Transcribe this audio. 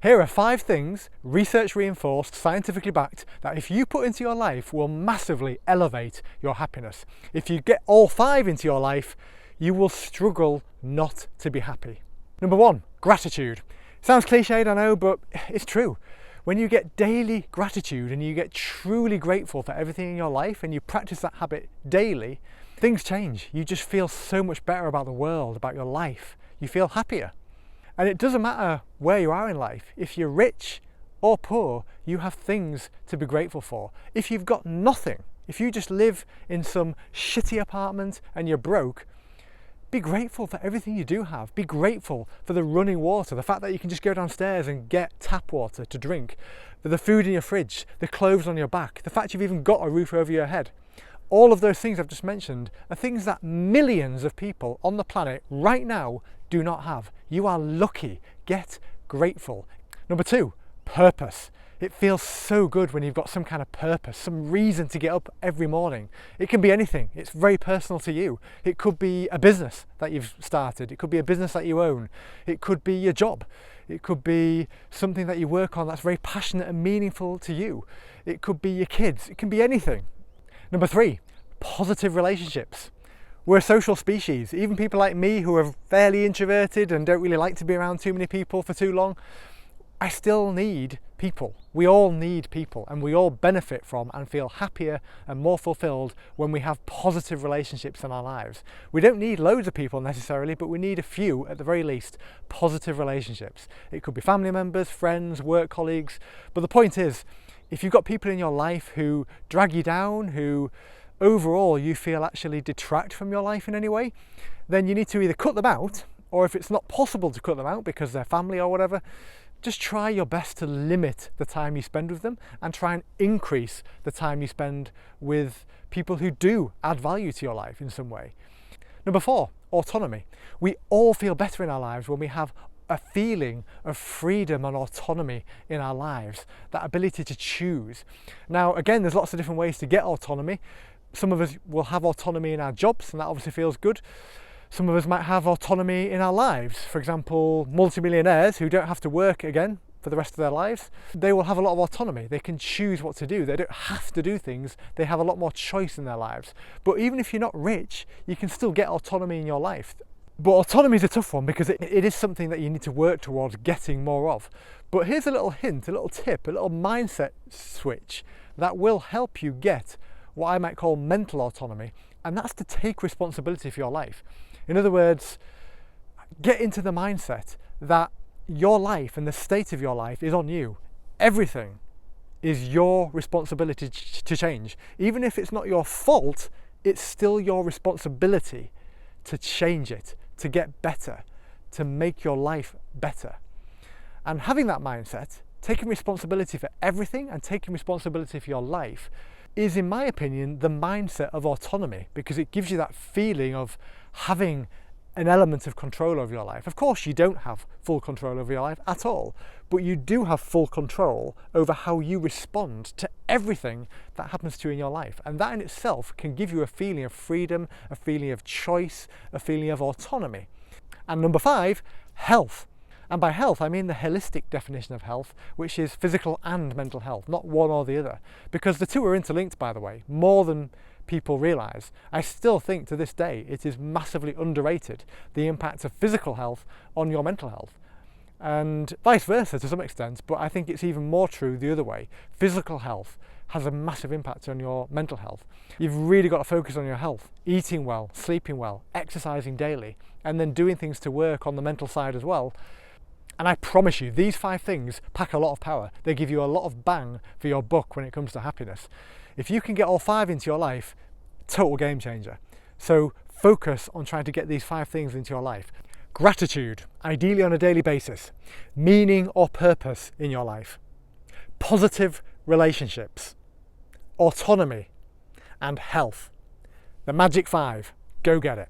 Here are 5 things, research reinforced, scientifically backed, that if you put into your life will massively elevate your happiness. If you get all 5 into your life, you will struggle not to be happy. Number 1, gratitude. Sounds cliched, I know, but it's true. When you get daily gratitude and you get truly grateful for everything in your life and you practice that habit daily, things change. You just feel so much better about the world, about your life. You feel happier. And it doesn't matter where you are in life. If you're rich or poor, you have things to be grateful for. If you've got nothing, if you just live in some shitty apartment and you're broke, be grateful for everything you do have. Be grateful for the running water, the fact that you can just go downstairs and get tap water to drink, for the food in your fridge, the clothes on your back, the fact you've even got a roof over your head. All of those things I've just mentioned are things that millions of people on the planet right now do not have. You are lucky. Get grateful. Number 2, purpose. It feels so good when you've got some kind of purpose, some reason to get up every morning. It can be anything. It's very personal to you. It could be a business that you've started. It could be a business that you own. It could be your job. It could be something that you work on that's very passionate and meaningful to you. It could be your kids. It can be anything. Number 3, positive relationships. We're a social species. Even people like me who are fairly introverted and don't really like to be around too many people for too long, I still need people. We all need people, and we all benefit from and feel happier and more fulfilled when we have positive relationships in our lives. We don't need loads of people necessarily, but we need a few, at the very least, positive relationships. It could be family members, friends, work colleagues, but the point is, if you've got people in your life who drag you down, who overall you feel actually detract from your life in any way, then you need to either cut them out, or if it's not possible to cut them out because they're family or whatever, just try your best to limit the time you spend with them and try and increase the time you spend with people who do add value to your life in some way. Number 4, autonomy. We all feel better in our lives when we have a feeling of freedom and autonomy in our lives, that ability to choose. Now, again, there's lots of different ways to get autonomy. Some of us will have autonomy in our jobs, and that obviously feels good. Some of us might have autonomy in our lives. For example, multimillionaires who don't have to work again for the rest of their lives, they will have a lot of autonomy. They can choose what to do. They don't have to do things. They have a lot more choice in their lives. But even if you're not rich, you can still get autonomy in your life. But autonomy is a tough one because it is something that you need to work towards getting more of. But here's a little hint, a little tip, a little mindset switch that will help you get what I might call mental autonomy, and that's to take responsibility for your life. In other words, get into the mindset that your life and the state of your life is on you. Everything is your responsibility to change. Even if it's not your fault, it's still your responsibility to change it, to get better, to make your life better. And having that mindset, taking responsibility for everything and taking responsibility for your life, is, in my opinion, the mindset of autonomy, because it gives you that feeling of having an element of control over your life. Of course, you don't have full control over your life at all, but you do have full control over how you respond to everything that happens to you in your life. And that in itself can give you a feeling of freedom, a feeling of choice, a feeling of autonomy. And number 5, health. And by health, I mean the holistic definition of health, which is physical and mental health, not one or the other. Because the two are interlinked, by the way, more than people realise. I still think to this day it is massively underrated, the impact of physical health on your mental health. And vice versa to some extent, but I think it's even more true the other way. Physical health has a massive impact on your mental health. You've really got to focus on your health, eating well, sleeping well, exercising daily, and then doing things to work on the mental side as well. And I promise you, these 5 things pack a lot of power. They give you a lot of bang for your buck when it comes to happiness. If you can get all 5 into your life, total game changer. So focus on trying to get these 5 things into your life. Gratitude, ideally on a daily basis. Meaning or purpose in your life. Positive relationships. Autonomy. And health. The magic 5. Go get it.